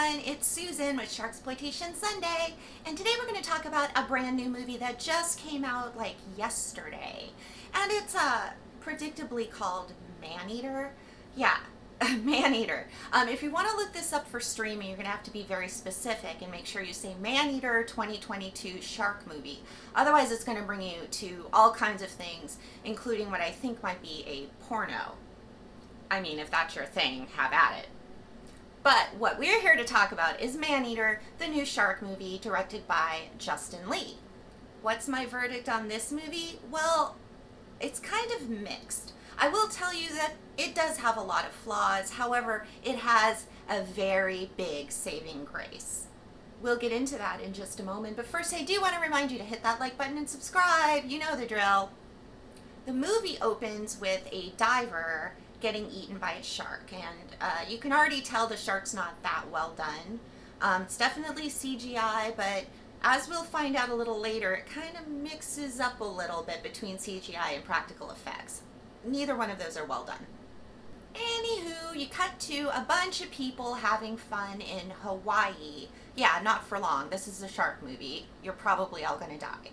everyone, it's Susan with Sharksploitation Sunday, and today we're going to talk about a brand new movie that just came out like yesterday, and it's predictably called Maneater. Yeah, Maneater. If you want to look this up for streaming, you're going to have to be very specific and make sure you say Maneater 2022's shark movie. Otherwise, it's going to bring you to all kinds of things, including what I think might be a porno. I mean, if that's your thing, have at it. But what we're here to talk about is Maneater, the new shark movie directed by Justin Lee. What's my verdict on this movie? Well, it's kind of mixed. I will tell you that it does have a lot of flaws. However, it has a very big saving grace. We'll get into that in just a moment. But first, I do want to remind you to hit that like button and subscribe. You know the drill. The movie opens with a diver getting eaten by a shark, and you can already tell the shark's not that well done. It's definitely CGI, but as we'll find out a little later, it kind of mixes up a little bit between CGI and practical effects. Neither one of those are well done. Anywho, you cut to a bunch of people having fun in Hawaii. Yeah, not for long. This is a shark movie. You're probably all gonna die.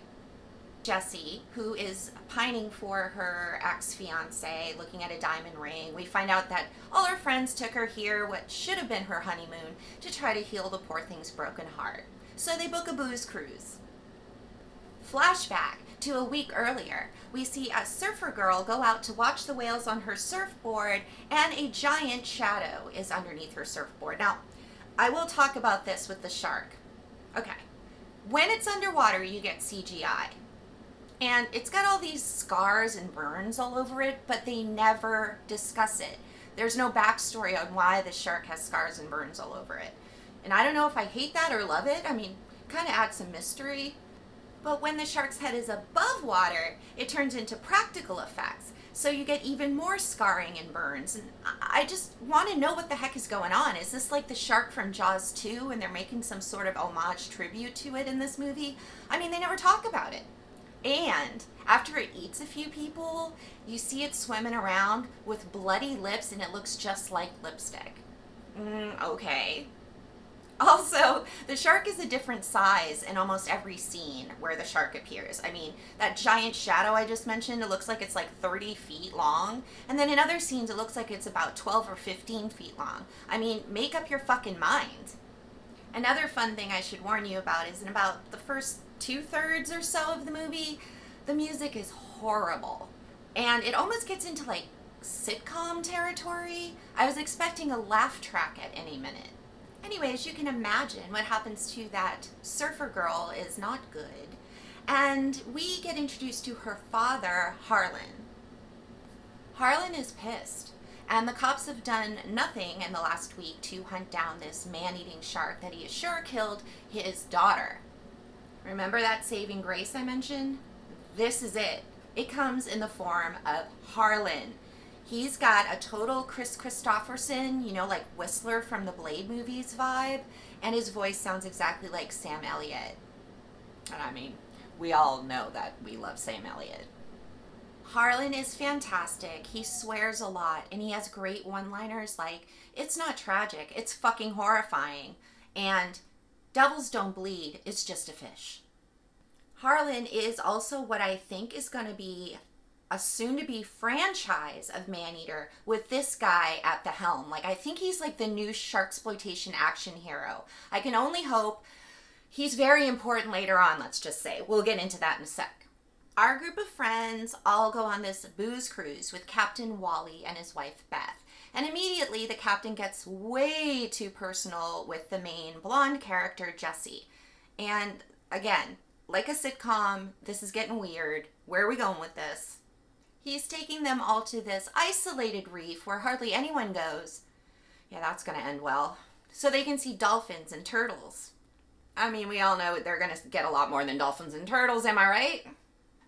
Jessie, who is pining for her ex-fiance, looking at a diamond ring. We find out that all her friends took her here, what should have been her honeymoon, to try to heal the poor thing's broken heart. So they book a booze cruise. Flashback to a week earlier. We see a surfer girl go out to watch the whales on her surfboard, and a giant shadow is underneath her surfboard. Now, I will talk about this with the shark. Okay. When it's underwater, you get CGI. And it's got all these scars and burns all over it, but they never discuss it. There's no backstory on why the shark has scars and burns all over it. And I don't know if I hate that or love it. I mean, kind of adds some mystery. But when the shark's head is above water, it turns into practical effects. So you get even more scarring and burns. And I just want to know what the heck is going on. Is this like the shark from Jaws 2 and they're making some sort of homage tribute to it in this movie? I mean, they never talk about it. And after it eats a few people, you see it swimming around with bloody lips and it looks just like lipstick. Okay. Also, the shark is a different size in almost every scene where the shark appears. I mean, that giant shadow I just mentioned, it looks like it's like 30 feet long. And then in other scenes, it looks like it's about 12 or 15 feet long. I mean, make up your fucking mind. Another fun thing I should warn you about is in about the first 2/3 or so of the movie, the music is horrible. And it almost gets into like sitcom territory. I was expecting a laugh track at any minute. Anyways, you can imagine what happens to that surfer girl is not good. And we get introduced to her father, Harlan. Harlan is pissed. And the cops have done nothing in the last week to hunt down this man-eating shark that he is sure killed his daughter. Remember that saving grace I mentioned? This is it. It comes in the form of Harlan. He's got a total Chris Christopherson, you know, like Whistler from the Blade movies vibe, and his voice sounds exactly like Sam Elliott. And I mean, we all know that we love Sam Elliott. Harlan is fantastic. He swears a lot, and he has great one-liners like, "It's not tragic, it's fucking horrifying," and "Devils don't bleed, it's just a fish." Harlan is also what I think is going to be a soon-to-be franchise of Maneater with this guy at the helm. Like, I think he's like the new sharksploitation action hero. I can only hope. He's very important later on, let's just say. We'll get into that in a sec. Our group of friends all go on this booze cruise with Captain Wally and his wife Beth. And immediately the captain gets way too personal with the main blonde character, Jessie. And again, like a sitcom, this is getting weird. Where are we going with this? He's taking them all to this isolated reef where hardly anyone goes. Yeah, that's going to end well. So they can see dolphins and turtles. I mean, we all know they're going to get a lot more than dolphins and turtles, am I right?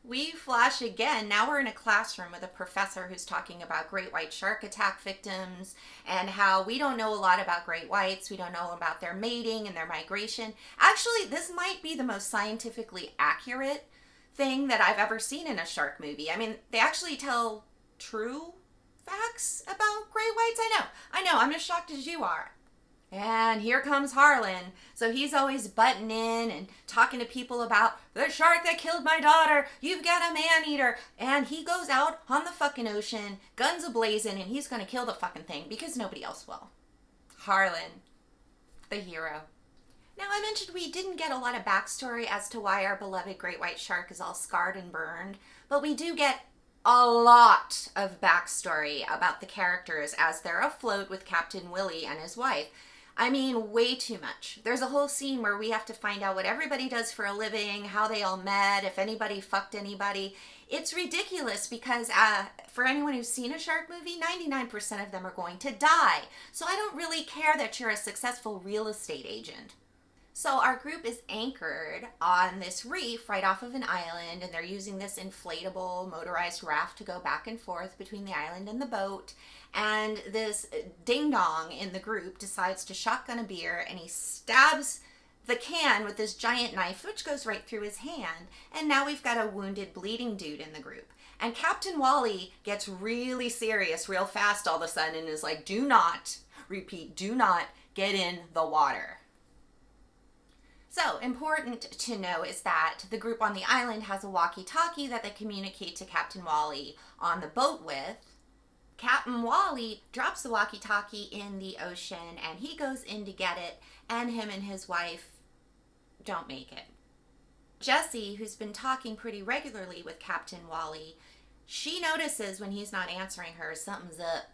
We flash again. Now we're in a classroom with a professor who's talking about great white shark attack victims and how we don't know a lot about great whites. We don't know about their mating and their migration. Actually, this might be the most scientifically accurate thing that I've ever seen in a shark movie. I mean, they actually tell true facts about great whites. I know. I'm as shocked as you are. And here comes Harlan. So he's always butting in and talking to people about the shark that killed my daughter. You've got a man-eater. And he goes out on the fucking ocean, guns a-blazing, and he's going to kill the fucking thing because nobody else will. Harlan, the hero. Now, I mentioned we didn't get a lot of backstory as to why our beloved great white shark is all scarred and burned, but we do get a lot of backstory about the characters as they're afloat with Captain Willie and his wife. I mean, way too much. There's a whole scene where we have to find out what everybody does for a living, how they all met, if anybody fucked anybody. It's ridiculous because for anyone who's seen a shark movie, 99% of them are going to die. So I don't really care that you're a successful real estate agent. So our group is anchored on this reef right off of an island, and they're using this inflatable motorized raft to go back and forth between the island and the boat. And this ding-dong in the group decides to shotgun a beer, and he stabs the can with this giant knife, which goes right through his hand. And now we've got a wounded, bleeding dude in the group. And Captain Wally gets really serious real fast all of a sudden and is like, do not, repeat, do not get in the water. So, important to know is that the group on the island has a walkie-talkie that they communicate to Captain Wally on the boat with. Captain Wally drops the walkie-talkie in the ocean, and he goes in to get it, and him and his wife don't make it. Jessie, who's been talking pretty regularly with Captain Wally, she notices when he's not answering her, something's up.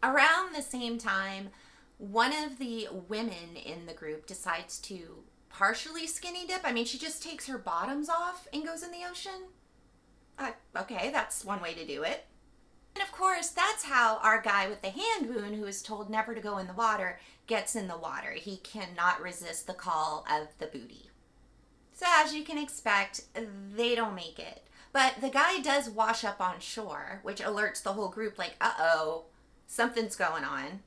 Around the same time, one of the women in the group decides to partially skinny dip. I mean, she just takes her bottoms off and goes in the ocean. Okay, that's one way to do it. And of course, that's how our guy with the hand wound, who is told never to go in the water, gets in the water. He cannot resist the call of the booty. So as you can expect, they don't make it. But the guy does wash up on shore, which alerts the whole group like, uh-oh, something's going on.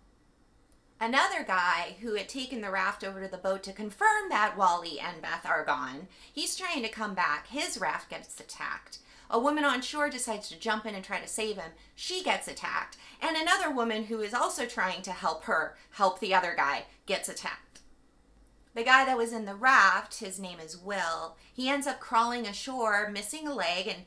Another guy who had taken the raft over to the boat to confirm that Wally and Beth are gone, he's trying to come back. His raft gets attacked. A woman on shore decides to jump in and try to save him. She gets attacked. And another woman who is also trying to help the other guy, gets attacked. The guy that was in the raft, his name is Will, he ends up crawling ashore, missing a leg, and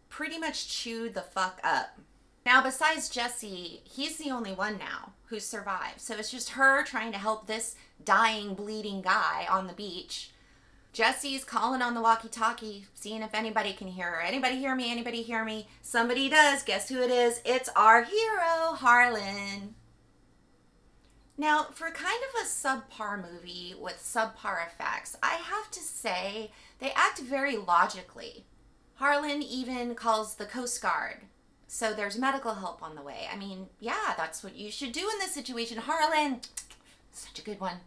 pretty much chewed the fuck up. Now, besides Jessie, he's the only one now who survived. So it's just her trying to help this dying, bleeding guy on the beach. Jessie's calling on the walkie-talkie, seeing if anybody can hear her. Anybody hear me? Anybody hear me? Somebody does. Guess who it is? It's our hero, Harlan. Now, for kind of a subpar movie with subpar effects, I have to say they act very logically. Harlan even calls the Coast Guard. So there's medical help on the way. I mean, yeah, that's what you should do in this situation. Harlan, such a good one.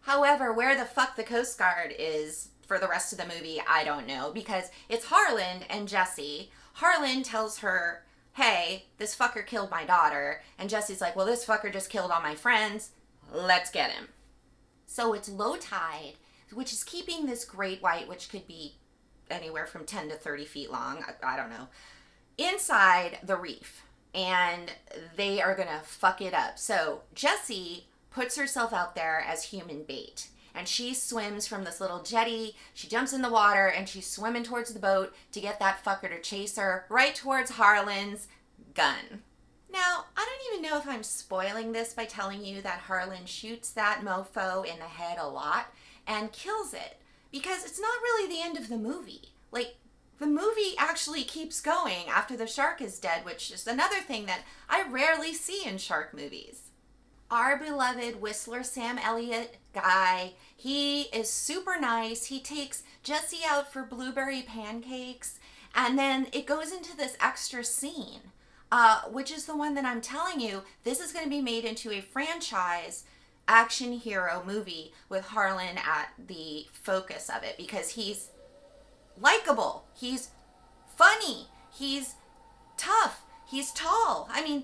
However, where the fuck the Coast Guard is for the rest of the movie, I don't know, because it's Harlan and Jessie. Harlan tells her, hey, this fucker killed my daughter. And Jessie's like, well, this fucker just killed all my friends. Let's get him. So it's low tide, which is keeping this great white, which could be anywhere from 10 to 30 feet long. I don't know. Inside the reef, and they are gonna fuck it up. So Jessie puts herself out there as human bait, and she swims from this little jetty. She jumps in the water, and she's swimming towards the boat to get that fucker to chase her right towards Harlan's gun. Now, I don't even know if I'm spoiling this by telling you that Harlan shoots that mofo in the head a lot and kills it, because it's not really the end of the movie. Like, the movie actually keeps going after the shark is dead, which is another thing that I rarely see in shark movies. Our beloved Whistler Sam Elliott guy, he is super nice. He takes Jessie out for blueberry pancakes, and then it goes into this extra scene, which is the one that I'm telling you, this is going to be made into a franchise action hero movie with Harlan at the focus of it, because he's likable, he's funny, he's tough, he's tall. I mean,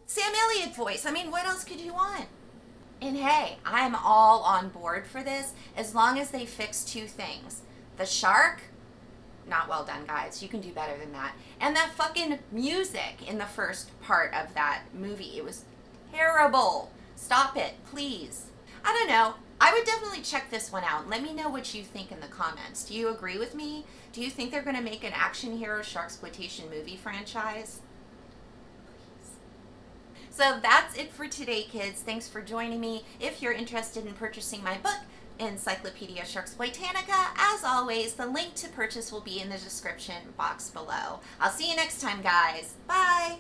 Sam Elliott voice. I mean, what else could you want? And hey, I'm all on board for this as long as they fix two things. The shark, not well done, guys. You can do better than that. And that fucking music in the first part of that movie. It was terrible. Stop it, please. I don't know. I would definitely check this one out. Let me know what you think in the comments. Do you agree with me? Do you think they're going to make an action hero Sharksploitation movie franchise? So that's it for today, kids. Thanks for joining me. If you're interested in purchasing my book, Encyclopedia Sharksploitanica, as always, the link to purchase will be in the description box below. I'll see you next time, guys. Bye!